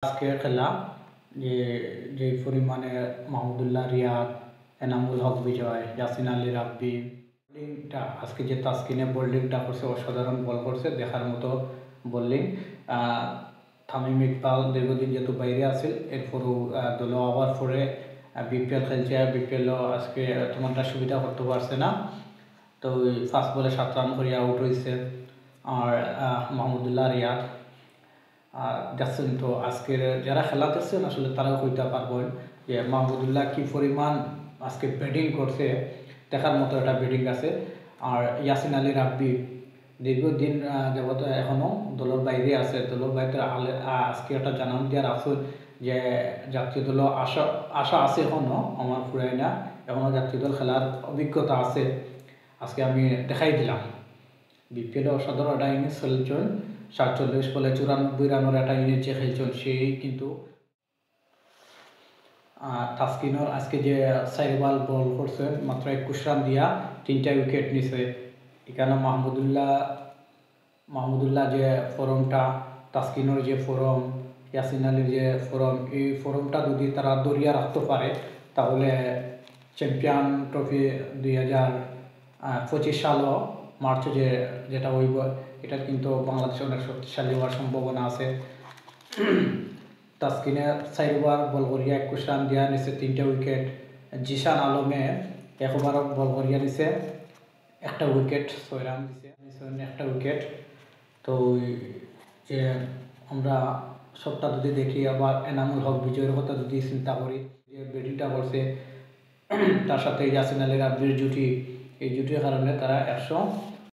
আজকের খেলা যে পরিমাণে মাহমুদুল্লাহ রিয়াদ, এনামুল হক বিজয়, ইয়াসিন আলী রাব্বি বোলিংটা আজকে যে তাসকিনে বোলিংটা করছে অসাধারণ বল করছে, দেখার মতো বোলিং। তামিম ইকবাল দীর্ঘদিন যেহেতু বাইরে আছিল, এরপরও দল হওয়ার পরে বিপিএল খেলছে। বিপিএলও আজকে তেমনটা সুবিধা করতে পারছে না, তো ফার্স্ট বলে 7 রান করে আউট হয়েছে। আর মাহমুদুল্লাহ রিয়াদ দেখছেন তো, আজকের যারা খেলা দেখছেন আসলে তারাও কইতে পারবেন যে মাহমুদুল্লাহ কি পরিমাণ আজকে ব্যাটিং করছে, দেখার মতো একটা ব্যাটিং আছে। আর ইয়াসিন আলী রাব্বি দীর্ঘদিন যাবত এখনও দলের বাইরে আছে। দলের বাইরে আজকে একটা জানান দেওয়ার আছে যে জাতীয় দল আশা আছে এখনও, আমার ফুরাই না, এখনও জাতীয় দল খেলার অভিজ্ঞতা আছে। আজকে আমি দেখাই দিলাম বিপিএলে অসাধারণ একটা ইনিংস খেলছেন। 47 বলে 94 রানের একটা ইনিংস যে খেলছেন, সেই কিন্তু তাসকিনর আজকে যে 4 বল করছেন, মাত্র 21 রান দিয়া 3টা উইকেট নিছে। এখানে মাহমুদুল্লাহ যে ফরমটা, তাসকিনর যে ফরম, ইয়াসিন আলীর যে ফরম, এই ফরমটা যদি তারা ধরিয়া রাখতে পারে তাহলে চ্যাম্পিয়ন ট্রফি 2025 সালও মার্চে যেটা হইব, এটা কিন্তু বাংলাদেশে অনেক শক্তিশালী হওয়ার সম্ভাবনা আছে। তাসকিনে 4 বল করিয়া 21 রান দিয়া নিছে 3টা উইকেট। জিশান আলমে 1 বল করিয়া নিছে 1টা উইকেট, 6 রান দিছে, 1টা উইকেট। তো যে আমরা সবটা যদি দেখি, আবার এনামুল হক বিজয়ের কথা যদি চিন্তা করি, যে ব্যাটিংটা করছে তার সাথে ইয়াসিন আলী রাব্বির জুটি, এই জুটির কারণে তারা